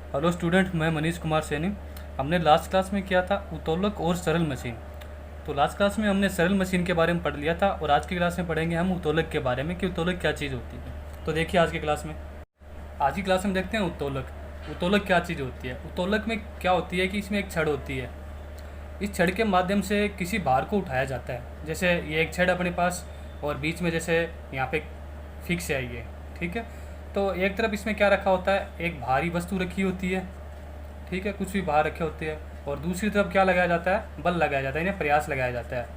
Hello student, मैं मनीष कुमार सैनी। हमने last class में किया था उत्तोलक और सरल मशीन। तो लास्ट क्लास में हमने सरल मशीन के बारे में पढ़ लिया था और आज की क्लास में पढ़ेंगे हम उत्तोलक के बारे में कि उत्तोलक क्या चीज़ होती है। तो देखिए आज की क्लास में देखते हैं उत्तोलक। उत्तोलक क्या चीज़ होती है। उत्तोलक में क्या होती है कि इसमें एक छड़ होती है। इस छड़ के माध्यम से किसी भार को उठाया जाता है। जैसे ये एक छड़ अपने पास और बीच में जैसे यहाँ पे फिक्स है ये, ठीक है। तो एक तरफ इसमें क्या रखा होता है, एक भारी वस्तु रखी होती है, ठीक है, कुछ भी बाहर रखे होते हैं। और दूसरी तरफ क्या लगाया जाता है, बल लगाया जाता है, यानी प्रयास लगाया जाता है,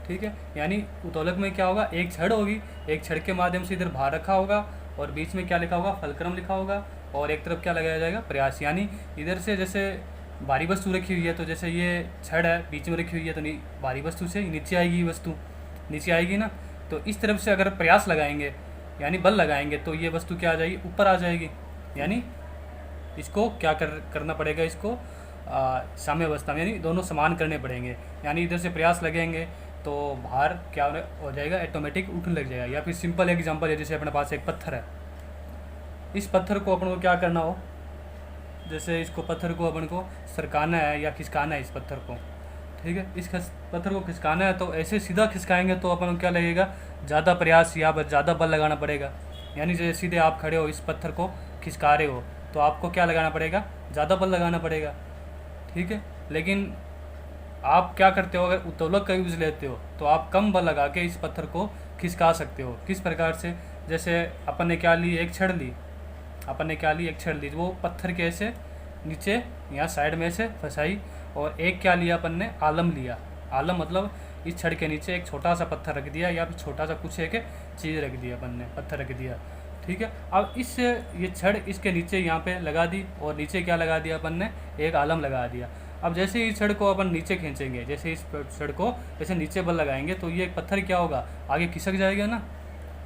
ठीक है। यानी उत्तोलक में क्या होगा, एक छड़ होगी, एक छड़ के माध्यम से इधर भार रखा होगा और बीच में क्या लिखा होगा, फलक्रम लिखा होगा और एक तरफ क्या लगाया जाएगा, प्रयास। यानी इधर से जैसे भारी वस्तु रखी हुई है तो जैसे ये छड़ है बीच में रखी हुई है तो भारी वस्तु से नीचे आएगी, वस्तु नीचे आएगी ना। तो इस तरफ से अगर प्रयास लगाएंगे यानी बल लगाएंगे तो ये वस्तु क्या आ जाएगी, ऊपर आ जाएगी। यानी इसको क्या करना पड़ेगा, इसको साम्य अवस्था में यानी दोनों समान करने पड़ेंगे। यानी इधर से प्रयास लगेंगे तो भार क्या हो जाएगा, ऑटोमेटिक उठने लग जाएगा। या फिर सिंपल एग्जांपल है, जैसे अपने पास एक पत्थर है, इस पत्थर को अपन को क्या करना हो, जैसे इसको पत्थर को अपन को सरकाना है या खिसकाना है इस पत्थर को, ठीक है। इस पत्थर को खिसकाना है तो ऐसे सीधा खिसकाएंगे तो अपन को क्या लगेगा, ज़्यादा प्रयास या ज़्यादा बल लगाना पड़ेगा। यानी जैसे सीधे आप खड़े हो इस पत्थर को खिसका रहे हो तो आपको क्या लगाना पड़ेगा, ज़्यादा बल लगाना पड़ेगा, ठीक है। लेकिन आप क्या करते हो, अगर उत्तोलक का यूज़ लेते हो तो आप कम बल लगा के इस पत्थर को खिसका सकते हो। किस प्रकार से, जैसे अपन ने क्या ली, एक छड़ ली, अपन ने क्या ली, एक छड़ ली, वो पत्थर के ऐसे नीचे यहाँ साइड में से फंसाई। और एक क्या लिया अपन ने, आलम लिया। आलम मतलब इस छड़ के नीचे एक छोटा सा पत्थर रख दिया या फिर छोटा सा कुछ एक चीज़ रख दिया, अपन ने पत्थर रख दिया, ठीक है। अब इस ये छड़ इसके नीचे यहाँ पे लगा दी और नीचे क्या लगा दिया अपन ने, एक आलम लगा दिया। अब जैसे इस छड़ को अपन नीचे खींचेंगे, जैसे इस छड़ को जैसे नीचे बल लगाएंगे तो ये पत्थर क्या होगा, आगे खिसक जाएगा ना।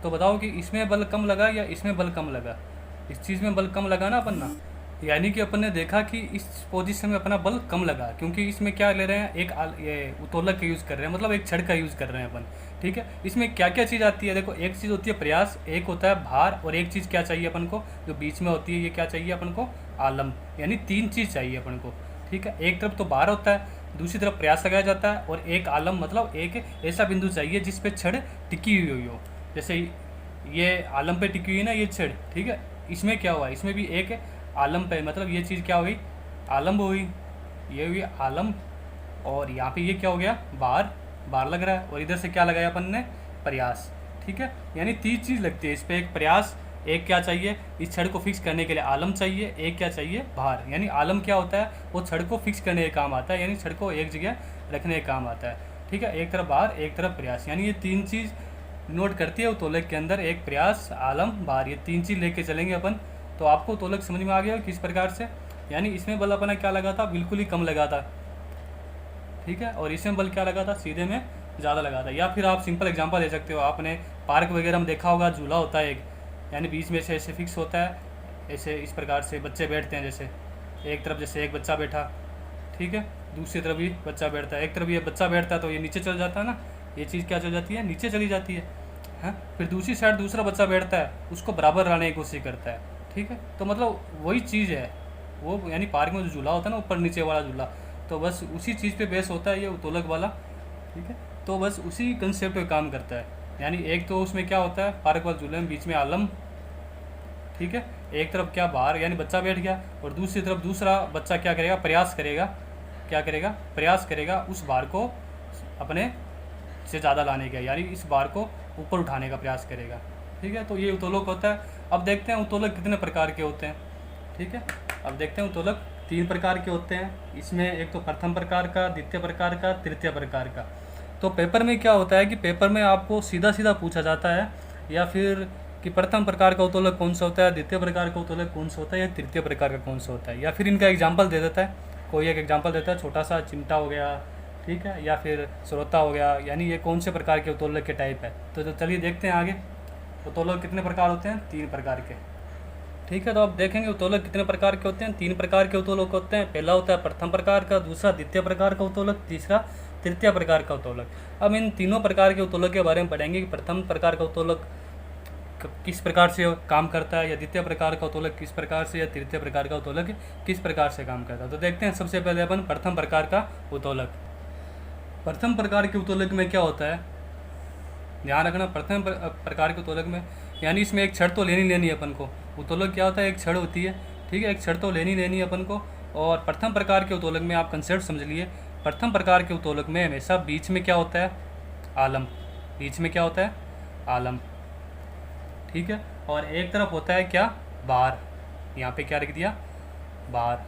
तो बताओ कि इसमें बल कम लगा या इसमें बल कम लगा, इस चीज़ में बल कम लगा ना अपन ना। यानी कि अपन ने देखा कि इस पोजीशन में अपना बल कम लगा, क्योंकि इसमें क्या ले रहे हैं, ये उत्तोलक का यूज़ कर रहे हैं, मतलब एक छड़ का यूज़ कर रहे हैं अपन, ठीक है। इसमें क्या क्या चीज़ आती है, देखो, एक चीज़ होती है प्रयास, एक होता है भार और एक चीज़ क्या चाहिए अपन को, जो बीच में होती है, ये क्या चाहिए अपन को, आलम। यानी तीन चीज़ चाहिए अपन को, ठीक है। एक तरफ तो भार होता है, दूसरी तरफ प्रयास लगाया जाता है और एक आलम मतलब एक ऐसा बिंदु चाहिए जिस पे छड़ टिकी हुई हो। जैसे ये आलम पे टिकी हुई है ना ये छड़, ठीक है। इसमें क्या हुआ, इसमें भी एक आलम पे, मतलब ये चीज़ क्या हुई, आलम हुई, ये हुई आलम। और यहाँ पे ये क्या हो गया, बार बार लग रहा है। और इधर से क्या लगाया अपन ने, प्रयास, ठीक है। यानी तीन चीज़ लगती है इस पर, एक प्रयास, एक क्या चाहिए, इस छड़ को फिक्स करने के लिए आलम चाहिए, एक क्या चाहिए, भार। यानी आलम क्या होता है, वो छड़ को फिक्स करने के काम आता है, यानी छड़ को एक जगह रखने के काम आता है, ठीक है। एक तरफ भार, एक तरफ प्रयास, यानी ये तीन चीज़ नोट करती है उत्तोलक के अंदर, एक प्रयास, आलम, भार, ये तीन चीज़ लेके चलेंगे अपन। तो आपको उत्तोलक समझ में आ गया किस प्रकार से। यानी इसमें बल अपना क्या लगा था, बिल्कुल ही कम लगा था, ठीक है। और इसमें बल क्या लगा था, सीधे में ज़्यादा लगा था। या फिर आप सिंपल एग्जांपल दे सकते हो, आपने पार्क वगैरह में देखा होगा, झूला होता है एक, यानी बीच में से ऐसे फिक्स होता है, ऐसे इस प्रकार से बच्चे बैठते हैं, जैसे एक तरफ जैसे एक बच्चा बैठा, ठीक है, दूसरी तरफ भी बच्चा बैठता है, एक तरफ ये बच्चा बैठता है तो ये नीचे चल जाता है ना, ये चीज़ क्या चल जाती है, नीचे चली जाती है, हाँ। फिर दूसरी साइड दूसरा बच्चा बैठता है, उसको बराबर लाने की कोशिश करता है, ठीक है। तो मतलब वही चीज़ है वो, यानी पार्क में जो झूला होता है ना, ऊपर नीचे वाला झूला, तो बस उसी चीज़ पे बेस होता है ये उत्तोलक वाला, ठीक है। तो बस उसी कंसेप्ट पे काम करता है। यानी एक तो उसमें क्या होता है, पार्क वाले झूले में बीच में आलम, ठीक है, एक तरफ क्या बाहर यानी बच्चा बैठ गया और दूसरी तरफ दूसरा बच्चा क्या करेगा, प्रयास करेगा, क्या करेगा, प्रयास करेगा उस भार को अपने से ज़्यादा लाने का, यानी इस भार को ऊपर उठाने का प्रयास करेगा, ठीक है। तो ये उत्तोलक होता है। अब देखते हैं उत्तोलक कितने प्रकार के होते हैं, ठीक है। अब देखते हैं उत्तोलक तीन प्रकार के होते हैं। इसमें एक तो प्रथम प्रकार का, द्वितीय प्रकार का, तृतीय प्रकार का। तो पेपर में क्या होता है कि पेपर में आपको सीधा सीधा पूछा जाता है या फिर कि प्रथम प्रकार का उत्तोलक कौन सा होता है, द्वितीय प्रकार का उत्तोलक कौन सा होता है या तृतीय प्रकार का कौन सा होता है, या फिर इनका एग्जाम्पल दे देता है, कोई एक एग्जाम्पल देता है, छोटा सा चिमटा हो गया, ठीक है, या फिर स्रोता हो गया, यानी ये कौन से प्रकार के उत्तोलक के टाइप है। तो चलिए देखते हैं आगे। उत्तोलक कितने प्रकार होते हैं, तीन प्रकार के, ठीक है। तो अब देखेंगे उत्तोलक कितने प्रकार के होते हैं। तीन प्रकार के उत्तोलक होते हैं। पहला होता है प्रथम प्रकार का, दूसरा द्वितीय प्रकार का उत्तोलक, तीसरा तृतीय प्रकार का उत्तोलक। अब इन तीनों प्रकार के उत्तोलक के बारे में पढ़ेंगे कि प्रथम प्रकार का उत्तोलक किस प्रकार से काम करता है, या द्वितीय प्रकार का उत्तोलक किस प्रकार से, या तृतीय प्रकार का उत्तोलक किस प्रकार से काम करता है। तो देखते हैं सबसे पहले अपन प्रथम प्रकार का उत्तोलक। प्रथम प्रकार के उत्तोलक में क्या होता है, ध्यान रखना, प्रथम प्रकार के उत्तोलक में यानी इसमें एक छड़ तो लेनी है अपन को। उत्तोलक क्या होता है, एक छड़ होती है, ठीक है, एक छड़ तो लेनी है अपन को। और प्रथम प्रकार के उत्तोलक में आप कंसेप्ट समझ लिए, प्रथम प्रकार के उत्तोलक में हमेशा बीच में क्या होता है, आलम, बीच में क्या होता है, आलम, ठीक है। और एक तरफ होता है क्या, बार, यहाँ पे क्या रख दिया, बार,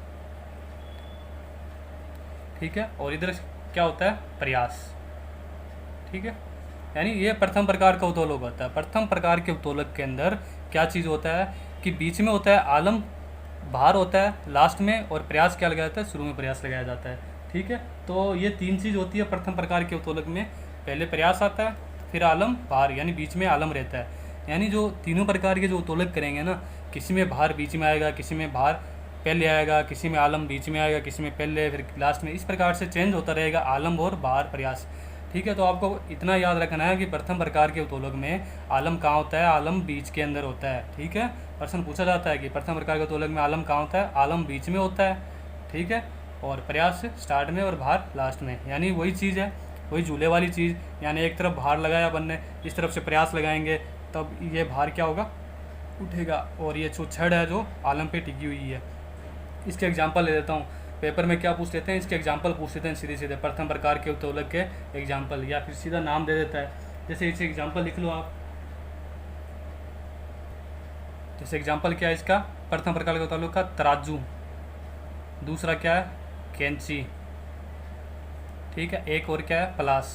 ठीक है। और इधर क्या होता है, प्रयास, ठीक है। यानी ये प्रथम प्रकार का उत्तोलक होता है। प्रथम प्रकार के उत्तोलक के अंदर क्या चीज़ होता है कि बीच में होता है आलम, बाहर होता है लास्ट में, और प्रयास क्या लगाया जाता है, शुरू में प्रयास लगाया जाता है, ठीक है। तो ये तीन चीज़ होती है प्रथम प्रकार के उत्तोलक में, पहले प्रयास आता है, फिर आलम, बाहर, यानी बीच में आलम रहता है। यानी जो तीनों प्रकार के जो उत्तोलक करेंगे ना, किसी में बाहर बीच में आएगा, किसी में बाहर पहले आएगा, किसी में आलम बीच में आएगा, किसी में पहले, फिर लास्ट में, इस प्रकार से चेंज होता रहेगा आलम और बाहर, प्रयास, ठीक है। तो आपको इतना याद रखना है कि प्रथम प्रकार के उत्तोलक में आलम कहाँ होता है, आलम बीच के अंदर होता है, ठीक है। प्रश्न पूछा जाता है कि प्रथम प्रकार के उत्तोलक में आलम कहाँ होता है, आलम बीच में होता है, ठीक है, और प्रयास स्टार्ट में और बाहर लास्ट में। यानी वही चीज़ है, वही झूले वाली चीज़, यानी एक तरफ बाहर लगाया अपन ने, इस तरफ से प्रयास लगाएंगे तब ये बाहर क्या होगा, उठेगा, और ये जो छड़ है जो आलम पे टिकी हुई है। इसके एग्जांपल ले लेता हूँ, पेपर में क्या पूछ लेते हैं, इसके एग्जांपल पूछ लेते हैं सीधे सीधे, प्रथम प्रकार के उत्तोलक के एग्जांपल, या फिर सीधा नाम दे देता है। जैसे इसे एग्जांपल लिख लो आप, जैसे एग्जांपल क्या है इसका, प्रथम प्रकार के उत्तोलक का तराजू, दूसरा क्या है, कैंची, ठीक है, एक और क्या है, प्लास।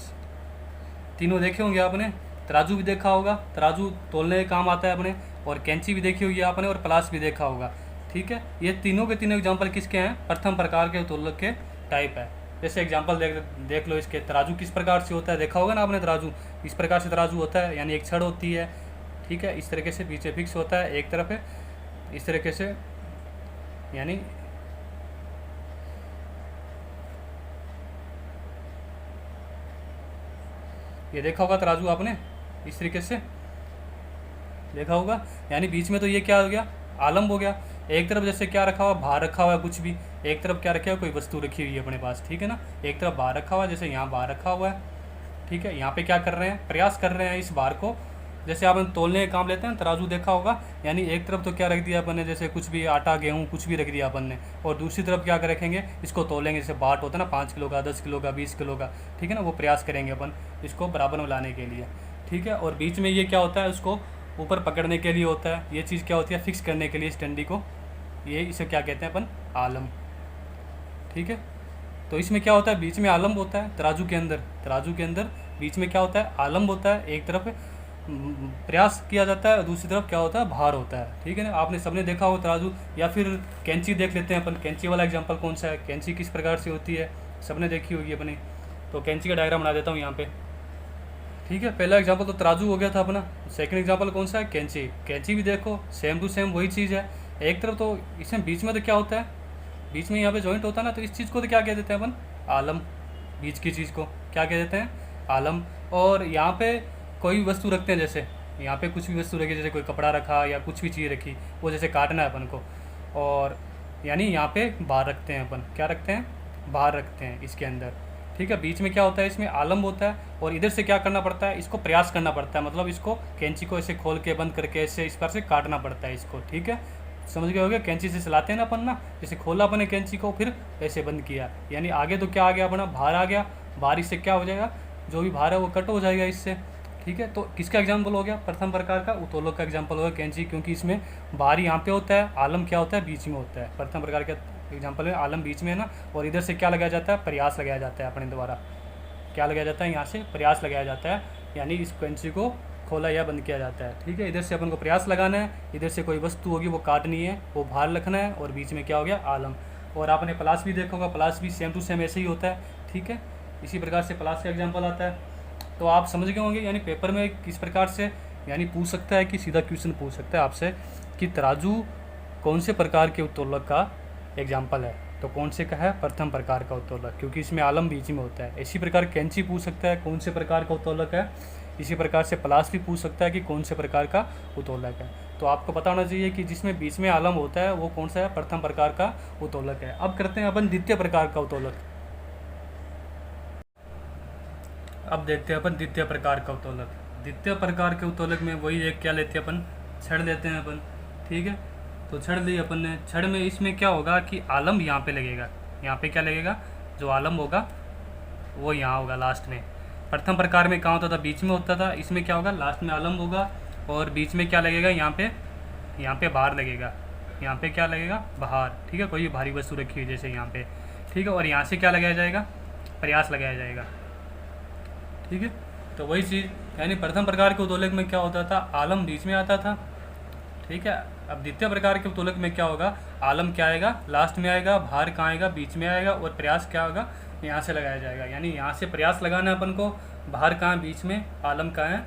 तीनों देखे होंगे आपने, तराजू भी देखा होगा, तराजू तोलने का काम आता है अपने, और कैंची भी देखी होगी आपने, और प्लास भी देखा होगा, ठीक है। ये तीनों के तीनों एग्जांपल किसके हैं, प्रथम प्रकार के उत्तोलक के टाइप है। जैसे एग्जांपल देख लो इसके, तराजू किस प्रकार से होता है, देखा होगा ना आपने, तराजू इस प्रकार से तराजू होता है, यानी एक छड़ होती है, ठीक है, इस तरीके से पीछे फिक्स होता है, एक तरफ है इस तरीके से, यानी ये देखा होगा तराजू आपने, इस तरीके से देखा होगा। यानी बीच में तो ये क्या हो गया, आलम हो गया। एक तरफ जैसे क्या रखा हुआ, बाहर रखा हुआ है कुछ भी, एक तरफ क्या रखा हुआ, कोई वस्तु रखी हुई है अपने पास, ठीक है ना, एक तरफ बाहर रखा हुआ है, जैसे यहाँ बाहर रखा हुआ है, ठीक है। यहाँ पे क्या कर रहे हैं, प्रयास कर रहे हैं इस बार को, जैसे आप तोलने का काम लेते हैं, तराजू देखा होगा, यानी एक तरफ तो क्या रख दिया अपन ने, जैसे कुछ भी आटा गेहूँ कुछ भी रख दिया अपन ने, और दूसरी तरफ क्या कर रखेंगे, इसको तोलेंगे, जैसे बाट होता है ना, 5 किलो का, 10 किलो का, 20 किलो का, ठीक है ना, वो प्रयास करेंगे अपन इसको बराबर में लाने के लिए, ठीक है। और बीच में ये क्या होता है, उसको ऊपर पकड़ने के लिए होता है, ये चीज़ क्या होती है, फिक्स करने के लिए इस डंडी को, ये इसे क्या कहते हैं अपन, आलम, ठीक है। तो इसमें क्या होता है, बीच में आलम होता है तराजू के अंदर, तराजू के अंदर बीच में क्या होता है, आलम होता है, एक तरफ प्रयास किया जाता है, दूसरी तरफ क्या होता है, भार होता है, ठीक है ना। आपने सबने देखा हो तराजू, या फिर कैंची देख लेते हैं अपन, कैंची वाला एग्जांपल कौन सा है, कैंची किस प्रकार से होती है, सबने देखी होगी अपनी। तो कैंची का डायग्राम बना देता हूँ यहाँ पे, ठीक है। पहला एग्जांपल तो तराजू हो गया था अपना, सेकंड एग्जांपल कौन सा है, कैंची। कैंची भी देखो सेम टू सेम वही चीज़ है, एक तरफ तो इसमें बीच में तो क्या होता है, बीच में यहाँ पे जॉइंट होता है ना, तो इस चीज़ को तो क्या कह देते हैं अपन, आलम, बीच की चीज़ को क्या कह देते हैं, आलम। और यहाँ पे कोई वस्तु रखते हैं, जैसे यहाँ पे कुछ भी वस्तु रखी, जैसे कोई कपड़ा रखा या कुछ भी चीज़ रखी, वो जैसे काटना है अपन को, और यानी यहाँ पे बाहर रखते हैं अपन, क्या रखते हैं, बाहर रखते हैं इसके अंदर, ठीक है। बीच में क्या होता है, इसमें आलम होता है, और इधर से क्या करना पड़ता है, इसको प्रयास करना पड़ता है, मतलब इसको कैंची को ऐसे खोल के बंद करके ऐसे इस पर से काटना पड़ता है इसको, ठीक है। समझ गए होगे, कैंची से चलाते हैं ना अपन ना, जैसे खोला अपन ने कैंची को, फिर ऐसे बंद किया, यानी आगे तो क्या आ गया अपना, बाहर आ गया, बाहर इससे क्या हो जाएगा, जो भी बाहर है वो कट हो जाएगा इससे, ठीक है। तो किसका एग्जाम्पल हो गया, प्रथम प्रकार का उत्तोलक का एग्जाम्पल होगा कैंची, क्योंकि इसमें बाहर यहाँ पे होता है, आलम क्या होता है, बीच में होता है। प्रथम प्रकार का एग्जाम्पल में आलम बीच में है ना, और इधर से क्या लगाया जाता है, प्रयास लगाया जाता है अपने द्वारा, क्या लगाया जाता है, यहाँ से प्रयास लगाया जाता है, यानी इस कैंची को खोला या बंद किया जाता है, ठीक है। इधर से अपन को प्रयास लगाना है, इधर से कोई वस्तु होगी वो काटनी है, वो बाहर रखना है, और बीच में क्या हो गया, आलम। और आपने प्लास भी देखा होगा, प्लास भी सेम टू सेम ऐसे ही होता है, ठीक है। इसी प्रकार से प्लास का एग्जाम्पल आता है। तो आप समझ गए होंगे, यानी पेपर में किस प्रकार से यानी पूछ सकता है कि सीधा क्वेश्चन पूछ सकता है आपसे कि तराजू कौन से प्रकार के उत्तोलक का एग्जाम्पल है, तो कौन से का है, प्रथम प्रकार का उत्तोलक, क्योंकि इसमें आलम बीच में होता है। इसी प्रकार कैंची पूछ सकता है कौन से प्रकार का उत्तोलक है, इसी प्रकार से प्लस भी पूछ सकता है कि कौन से प्रकार का उत्तोलक है। तो आपको पता होना चाहिए कि जिसमें बीच में आलम होता है वो कौन सा है, प्रथम प्रकार का उत्तोलक है। अब करते हैं अपन द्वितीय प्रकार का उत्तोलक। अब देखते हैं अपन द्वितीय प्रकार का उत्तोलक। द्वितीय प्रकार के उत्तोलक में वही एक क्या लेते हैं अपन, छड़ लेते हैं अपन, ठीक है। तो छड़ ली अपन ने, छड़ में इसमें क्या होगा कि आलम यहाँ पे लगेगा, यहाँ पे क्या लगेगा, जो आलम होगा वो यहाँ होगा लास्ट में। प्रथम प्रकार में कहाँ होता था, बीच में होता था, इसमें क्या होगा, लास्ट में आलम होगा और बीच में क्या लगेगा, यहाँ पे बाहर लगेगा, यहाँ पे क्या लगेगा, बाहर, ठीक है, कोई भारी वस्तु रखी हुई जैसे यहाँ पे, ठीक है। और यहाँ से क्या लगाया जाएगा, प्रयास लगाया जाएगा, ठीक है। तो वही चीज़, यानी प्रथम प्रकार के उत्तोलक में क्या होता था, आलम बीच में आता था, ठीक है। अब द्वितीय प्रकार के उत्तोलक में क्या होगा, आलम क्या आएगा, लास्ट में आएगा, भार कहाँ आएगा, बीच में आएगा, और प्रयास क्या होगा, यहाँ से लगाया जाएगा। यानी यहाँ से प्रयास लगाना है अपन को, बाहर कहाँ, बीच में, आलम कहाँ है,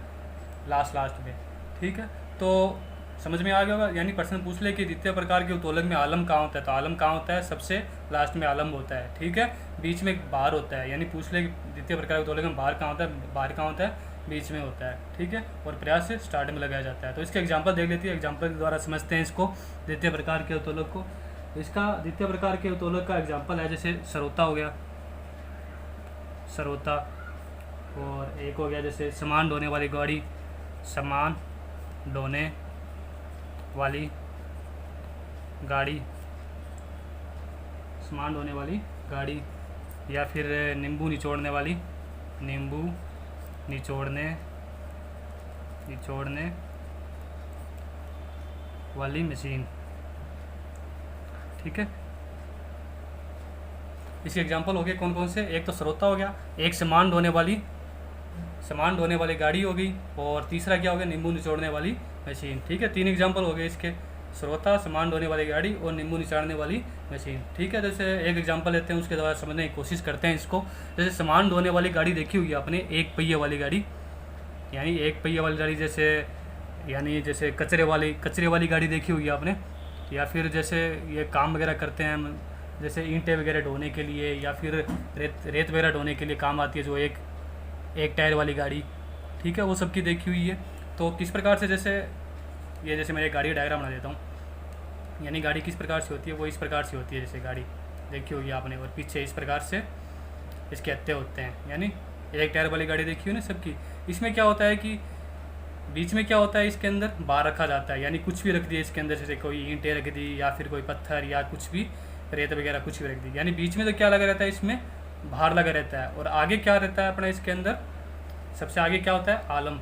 लास्ट में, ठीक है। तो समझ में आ गया होगा। यानी प्रश्न पूछ ले कि द्वितीय प्रकार के उत्तोलक में आलम कहाँ होता है, तो आलम कहाँ होता है, सबसे लास्ट में आलम होता है, ठीक है, बीच में बाहर होता है। यानी पूछ ले कि द्वितीय प्रकार के उत्तोलक में बाहर कहाँ होता है, बाहर कहाँ होता है, बीच में होता है, ठीक है, और प्रयास से स्टार्ट में लगाया जाता है। तो इसके एग्जाम्पल देख लेते हैं, एग्जाम्पल के द्वारा समझते हैं इसको, द्वितीय प्रकार के उत्तोलक को। इसका द्वितीय प्रकार के उत्तोलक का एग्जाम्पल है जैसे सरोता हो गया, सरोता, और एक हो गया जैसे सामान ढोने वाली गाड़ी, सामान ढोने वाली गाड़ी, सामान ढोने वाली गाड़ी, या फिर नींबू निचोड़ने वाली, नींबू निचोड़ने वाली मशीन, ठीक है। इसके एग्जाम्पल हो गए कौन कौन से, एक तो सरोता हो गया, एक सामान ढोने वाली गाड़ी हो गई, और तीसरा क्या हो गया, नींबू निचोड़ने वाली मशीन, ठीक है। 3 एग्जाम्पल हो गए इसके, सरोता, सामान ढोने वाली गाड़ी और नींबू निचोड़ने वाली मशीन, ठीक है। जैसे एक एग्जाम्पल लेते हैं, उसके द्वारा समझने की कोशिश करते हैं इसको। जैसे सामान ढोने वाली गाड़ी देखी हुई है आपने, एक पहिए वाली गाड़ी, यानी एक पहिए वाली गाड़ी जैसे कचरे वाली गाड़ी देखी हुई है आपने, या फिर जैसे ये काम वगैरह करते हैं हम, जैसे ईंटें वगैरह ढोने के लिए, या फिर रेत वगैरह ढोने के लिए काम आती है, जो एक टायर वाली गाड़ी, ठीक है, वो सब की देखी हुई है। तो किस प्रकार से, जैसे मैं एक गाड़ी का डायग्राम बना देता हूँ, यानी गाड़ी किस प्रकार से होती है, वो इस प्रकार से होती है, जैसे गाड़ी देखी होगी आपने, और पीछे इस प्रकार से इसके हत्थे होते हैं, यानी एक टायर वाली गाड़ी देखी हुई ना सबकी। इसमें क्या होता है कि बीच में क्या होता है, इसके अंदर बार रखा जाता है, यानी कुछ भी रख दिया इसके अंदर, जैसे कोई ईंटें रख दी, या फिर कोई पत्थर, या कुछ भी रेत वगैरह कुछ भी रख दी, यानी बीच में तो क्या लगा रहता है, इसमें भार लगा रहता है। और आगे क्या रहता है अपना, इसके अंदर सबसे आगे क्या होता है, आलम,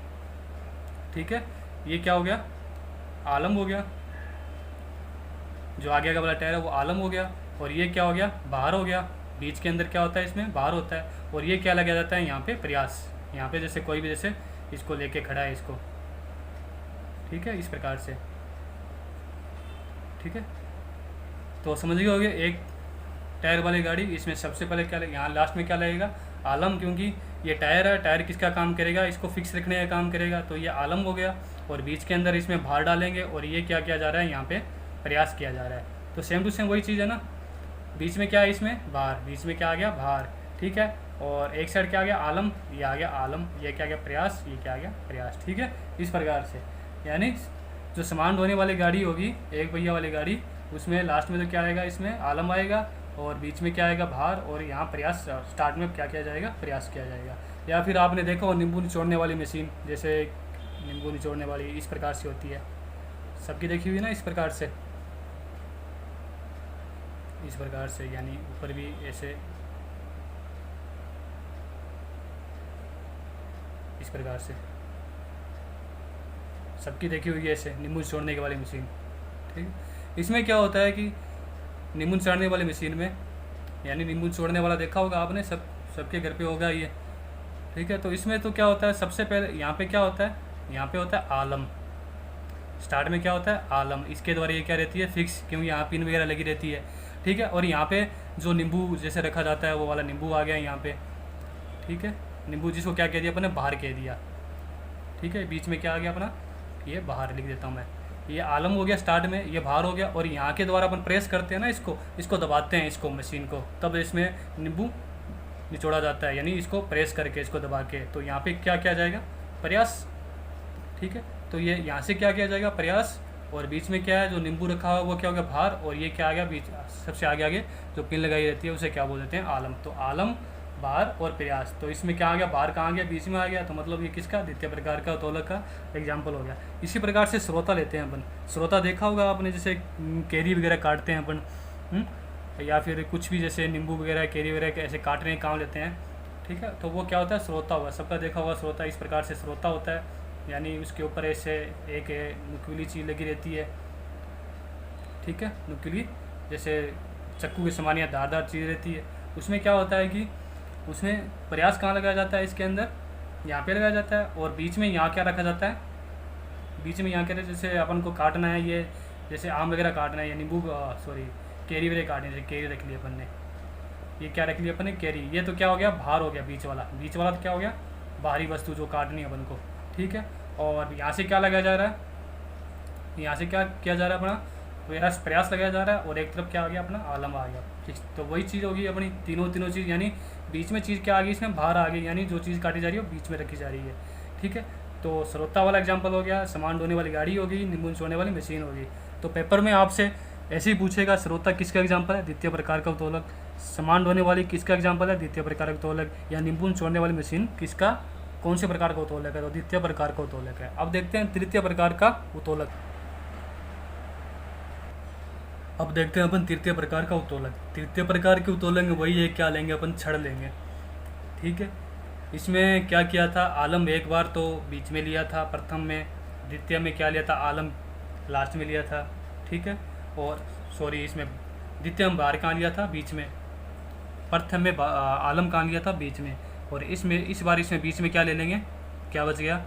ठीक है। ये क्या हो गया, आलम हो गया, जो आगे का वाला टायर है वो आलम हो गया, और ये क्या हो गया, बाहर हो गया। बीच के अंदर क्या होता है, इसमें बाहर होता है, और ये क्या लगा जाता है यहाँ पे, प्रयास, यहाँ पे जैसे कोई भी जैसे इसको लेके खड़ा है इसको, ठीक है, इस प्रकार से, ठीक है। तो समझ गए होगे, एक टायर वाली गाड़ी, इसमें सबसे पहले क्या लगेगा, यहाँ लास्ट में क्या लगेगा, आलम, क्योंकि ये टायर है, टायर किसका काम करेगा, इसको फिक्स रखने का काम करेगा, तो ये आलम हो गया। और बीच के अंदर इसमें भार डालेंगे, और ये क्या किया जा रहा है, यहाँ पे प्रयास किया जा रहा है। तो सेम टू सेम वही चीज़ है ना, बीच में क्या है, इसमें भार, बीच में क्या आ गया, भार, ठीक है, और एक साइड क्या आ गया, आलम, ये आ गया आलम, ये क्या आ गया, प्रयास, ये क्या आ गया, प्रयास, ठीक है। इस प्रकार से यानी जो सामान ढोने वाली गाड़ी होगी, एक पहिया वाली गाड़ी, उसमें लास्ट में तो क्या आएगा, इसमें आलम आएगा, और बीच में क्या आएगा, भार, और यहाँ प्रयास, स्टार्ट में क्या किया जाएगा, प्रयास किया जाएगा। या फिर आपने देखा हो नींबू निचोड़ने वाली मशीन, जैसे नींबू निचोड़ने वाली इस प्रकार से होती है, सबकी देखी हुई ना, इस प्रकार से, यानी ऊपर भी ऐसे, इस प्रकार से सबकी देखी हुई है, ऐसे नींबू निचोड़ने वाली मशीन, ठीक है। इसमें क्या होता है कि नींबू निचोड़ने वाली मशीन में, यानी नींबू निचोड़ने वाला देखा होगा आपने, सबके घर पे होगा ये, ठीक है। तो इसमें तो क्या होता है, सबसे पहले यहाँ पे क्या होता है, यहाँ पे होता है आलम, स्टार्ट में क्या होता है, आलम, इसके द्वारा ये क्या रहती है, फिक्स, क्योंकि यहाँ पिन वगैरह लगी रहती है, ठीक है। और यहाँ पे जो नींबू जैसे रखा जाता है, वो वाला नींबू आ गया यहाँ पे, ठीक है, नींबू जिसको क्या कह दिया अपने, बाहर कह दिया, ठीक है। बीच में क्या आ गया अपना, ये बाहर लिख देता हूँ मैं, ये आलम हो गया स्टार्ट में, ये बाहर हो गया, और यहाँ के द्वारा अपन प्रेस करते हैं ना, इसको दबाते हैं, इसको मशीन को, तब इसमें नींबू निचोड़ा जाता है, यानी इसको प्रेस करके, इसको दबा के, तो यहाँ पे क्या किया जाएगा, प्रयास। ठीक है, तो ये यहाँ से क्या किया जाएगा, प्रयास, और बीच में क्या है जो नींबू रखा हुआ वो क्या हो गया, भार, और ये क्या आ गया बीच सबसे आगे आगे जो पिन लगाई रहती है उसे क्या बोल देते हैं, आलम। तो आलम, भार और प्रयास। तो इसमें क्या आ गया, भार कहाँ आ गया, बीच में आ गया, तो मतलब ये किसका, द्वितीय प्रकार का उत्तोलक का एग्जाम्पल हो गया। इसी प्रकार से स्रोता लेते हैं अपन। स्रोता देखा होगा आपने, जैसे कैरी वगैरह काटते हैं अपन, या फिर कुछ भी जैसे नींबू वगैरह कैरी वगैरह ऐसे काटने के काम लेते हैं। ठीक है, तो वो क्या होता है, स्रोता हुआ, सबका देखा होगा स्रोता। इस प्रकार से स्रोता होता है, यानी उसके ऊपर ऐसे एक नुकीली चीज़ लगी रहती है। ठीक है, नुकीली जैसे चक्कू के समान या धारदार चीज़ रहती है। उसमें क्या होता है कि उसमें प्रयास कहाँ लगाया जाता है, इसके अंदर यहाँ पे लगाया जाता है, और बीच में यहाँ क्या रखा जाता है, बीच में यहाँ क्या, जैसे अपन को काटना है ये, जैसे आम वगैरह काटना है या नींबू सॉरी कैरी वगैरह काटनी है, जैसे कैरी रख ली अपन ने, ये क्या रख लिया अपन ने, कैरी। ये तो क्या हो गया, भार हो गया, बीच वाला। बीच वाला तो क्या हो गया, बाहरी वस्तु जो काटनी है अपन को। ठीक है, और यहाँ से क्या लगाया जा रहा है, यहाँ से क्या किया जा रहा है अपना प्रयास, प्रयास लगाया जा रहा है, और एक तरफ क्या आ गया अपना, आलम आ गया। ठीक, तो वही चीज़ होगी अपनी, तीनों तीनों चीज़, यानी बीच में चीज़ क्या आ गई, इसमें बाहर आ गई, यानी जो चीज़ काटी जा रही है वो बीच में रखी जा रही है। ठीक है, तो स्रोता वाला एग्जाम्पल हो गया, सामान ढोने वाली गाड़ी होगी, नींबू निचोड़ने वाली मशीन होगी। तो पेपर में आपसे ऐसे ही पूछेगा, स्रोता किसका एग्जाम्पल है, द्वितीय प्रकार का उत्तोलक। सामान ढोने वाली किसका एग्जाम्पल है, द्वितीय प्रकार का उत्तोलक। या नींबू निचोड़ने वाली मशीन किसका, कौन से प्रकार का उत्तोलक है, तो द्वितीय प्रकार का उत्तोलक है। अब देखते हैं तृतीय प्रकार का उत्तोलक। अब देखते हैं अपन तृतीय प्रकार का उत्तोलक। तृतीय प्रकार के उत्तोलक में वही है, क्या लेंगे अपन, छड़ लेंगे। ठीक है, इसमें क्या किया था, आलम एक बार तो बीच में लिया था प्रथम में, द्वितीय में क्या लिया था, आलम लास्ट में लिया था। ठीक है, और सॉरी इसमें द्वितीय में बाहर कहाँ लिया था, बीच में। प्रथम में आलम कहाँ लिया था, बीच में। और इसमें इस बार इसमें बीच में क्या ले लेंगे, क्या बच गया,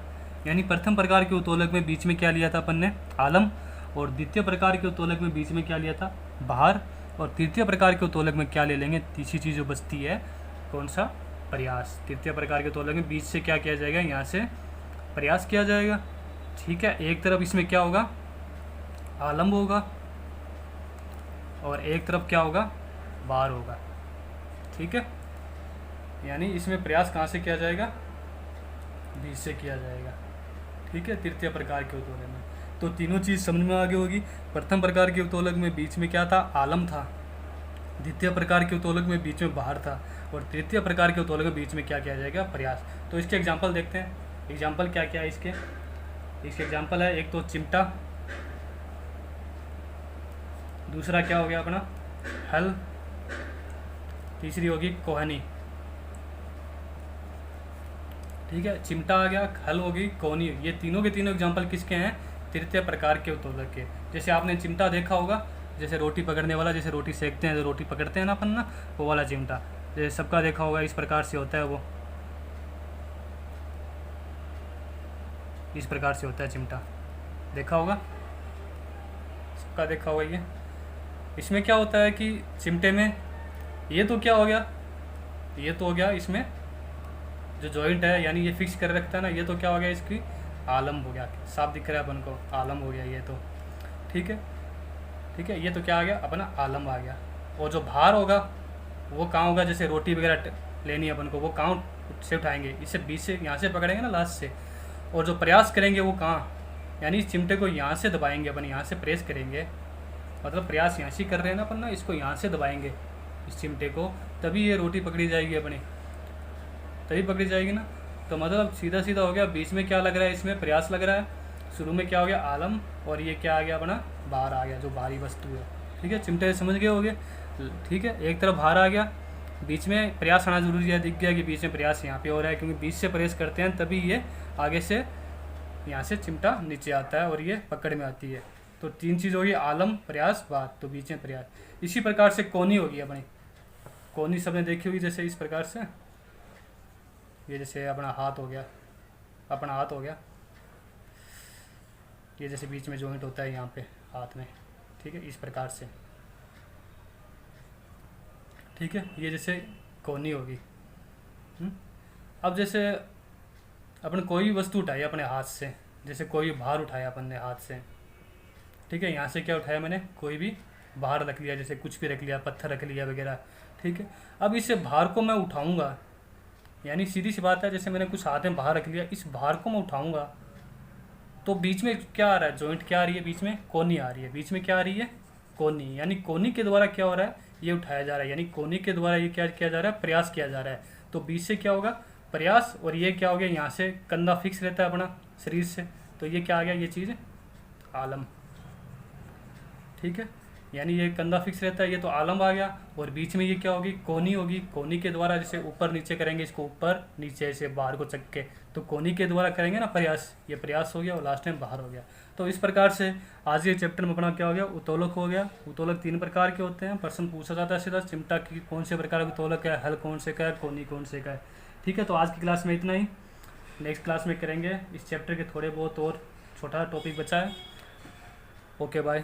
यानी प्रथम प्रकार के उत्तोलक में बीच में क्या लिया था अपन ने, आलम, और द्वितीय प्रकार के उत्तोलक में बीच में क्या लिया था, भार, और तृतीय प्रकार के उत्तोलक में क्या ले लेंगे, तीसरी चीज़ जो बचती है, कौन सा, प्रयास। तृतीय प्रकार के उत्तोलक में बीच से क्या किया जाएगा, यहाँ से प्रयास किया जाएगा। ठीक है, एक तरफ इसमें क्या होगा, आलम होगा, और एक तरफ क्या होगा, भार होगा। ठीक है, यानी इसमें प्रयास कहाँ से किया जाएगा, बीच से किया जाएगा। ठीक है, तृतीय प्रकार के उत्तोलक में तो तीनों चीज़ समझ में आगे होगी। प्रथम प्रकार के उत्तोलक में बीच में क्या था, आलम था। द्वितीय प्रकार के उत्तोलक में बीच में बाहर था, और तृतीय प्रकार के उत्तोलक में बीच में क्या किया जाएगा, प्रयास। तो इसके एग्जाम्पल देखते हैं। एग्जाम्पल क्या क्या है इसके एग्जाम्पल है, एक तो चिमटा, दूसरा क्या हो गया अपना, हल, तीसरी होगी कोहनी। ठीक है, चिमटा आ गया, हल होगी, कोहनी। ये तीनों के तीनों एग्जाम्पल किसके हैं, तृतीय प्रकार के उत्तोलक के। जैसे आपने चिमटा देखा होगा, जैसे रोटी पकड़ने वाला, जैसे रोटी सेकते हैं, जो रोटी पकड़ते हैं ना अपन ना, वो वाला चिमटा, जैसे सबका देखा होगा, इस प्रकार से होता है वो, इस प्रकार से होता है चिमटा, देखा होगा, सबका देखा होगा ये। इसमें क्या होता है कि चिमटे में ये तो क्या हो गया, ये तो हो गया इसमें जो जॉइंट है, यानी ये फिक्स कर रखता है ना, ये तो क्या हो गया, इसकी आलम हो गया, साफ दिख रहा है अपन को, आलम हो गया ये तो। ठीक है, ठीक है, ये तो क्या आ गया अपना, आलम आ गया। और जो भार होगा वो कहाँ होगा, जैसे रोटी वगैरह लेनी है अपन को, वो कहाँ से उठाएंगे, इससे बीच से, यहाँ से पकड़ेंगे ना लास्ट से। और जो प्रयास करेंगे वो कहाँ, यानी इस चिमटे को यहाँ से दबाएंगे अपन, यहाँ से प्रेस करेंगे, मतलब प्रयास यहाँ से कर रहे हैं ना अपन ना, इसको यहाँ से दबाएंगे इस चिमटे को, तभी ये रोटी पकड़ी जाएगी अपनी, तभी पकड़ी जाएगी ना। तो मतलब सीधा सीधा हो गया, बीच में क्या लग रहा है, इसमें प्रयास लग रहा है, शुरू में क्या हो गया, आलम, और ये क्या आ गया अपना, बाहर आ गया, जो बाहरी वस्तु है। ठीक है, चिमटे समझ गए होगे। ठीक है, एक तरफ बाहर आ गया, बीच में प्रयास आना जरूरी है, दिख गया कि बीच में प्रयास यहाँ पे हो रहा है, क्योंकि बीच से प्रयास करते हैं तभी ये आगे से यहाँ से चिमटा नीचे आता है और ये पकड़ में आती है। तो तीन चीज़ होगी, आलम, प्रयास, बात, तो बीच में प्रयास। इसी प्रकार से कोनी होगी अपनी, कोनी सबने देखी होगी, जैसे इस प्रकार से, ये जैसे अपना हाथ हो गया, अपना हाथ हो गया, ये जैसे बीच में जॉइंट होता है यहाँ पे हाथ में। ठीक है, इस प्रकार से। ठीक है, ये जैसे कोनी होगी। अब जैसे अपन कोई भी वस्तु उठाई अपने हाथ से, जैसे कोई भार उठाया अपन ने हाथ से, ठीक है, यहाँ से क्या उठाया मैंने, कोई भी भार रख लिया, जैसे कुछ भी रख लिया, पत्थर रख लिया वगैरह। ठीक है, अब इसे भार को मैं उठाऊंगा, यानी सीधी सी बात है, जैसे मैंने कुछ हाथ में भार रख लिया, इस भार को मैं उठाऊंगा तो बीच में क्या आ रहा है, जॉइंट क्या आ रही है, बीच में कोनी आ रही है, बीच में क्या आ रही है, कोनी। यानी कोनी के द्वारा क्या हो रहा है, ये उठाया जा रहा है, यानी कोनी के द्वारा ये क्या किया जा रहा है, प्रयास किया जा रहा है। तो बीच से क्या होगा, प्रयास, और ये क्या हो गया, यहाँ से कंधा फिक्स रहता है अपना शरीर से, तो ये क्या आ गया, ये चीज़ आलम। ठीक है, यानी ये कंधा फिक्स रहता है, ये तो आलम आ गया। और बीच में ये क्या होगी, कोनी होगी। कोनी के द्वारा जैसे ऊपर नीचे करेंगे, इसको ऊपर नीचे ऐसे बाहर को चक के, तो कोनी के द्वारा करेंगे ना प्रयास, ये प्रयास हो गया और लास्ट में बाहर हो गया। तो इस प्रकार से आज ये चैप्टर में अपना क्या हो गया, उत्तोलक हो गया। उत्तोलक 3 प्रकार के होते हैं, प्रश्न पूछा जाता है सीधा, चिमटा की कौन से प्रकार का उत्तोलक है, हल कौन से का है, कोनी कौन से का है। ठीक है, तो आज की क्लास में इतना ही। नेक्स्ट क्लास में करेंगे इस चैप्टर के थोड़े बहुत और छोटा टॉपिक बचा है। Okay bye.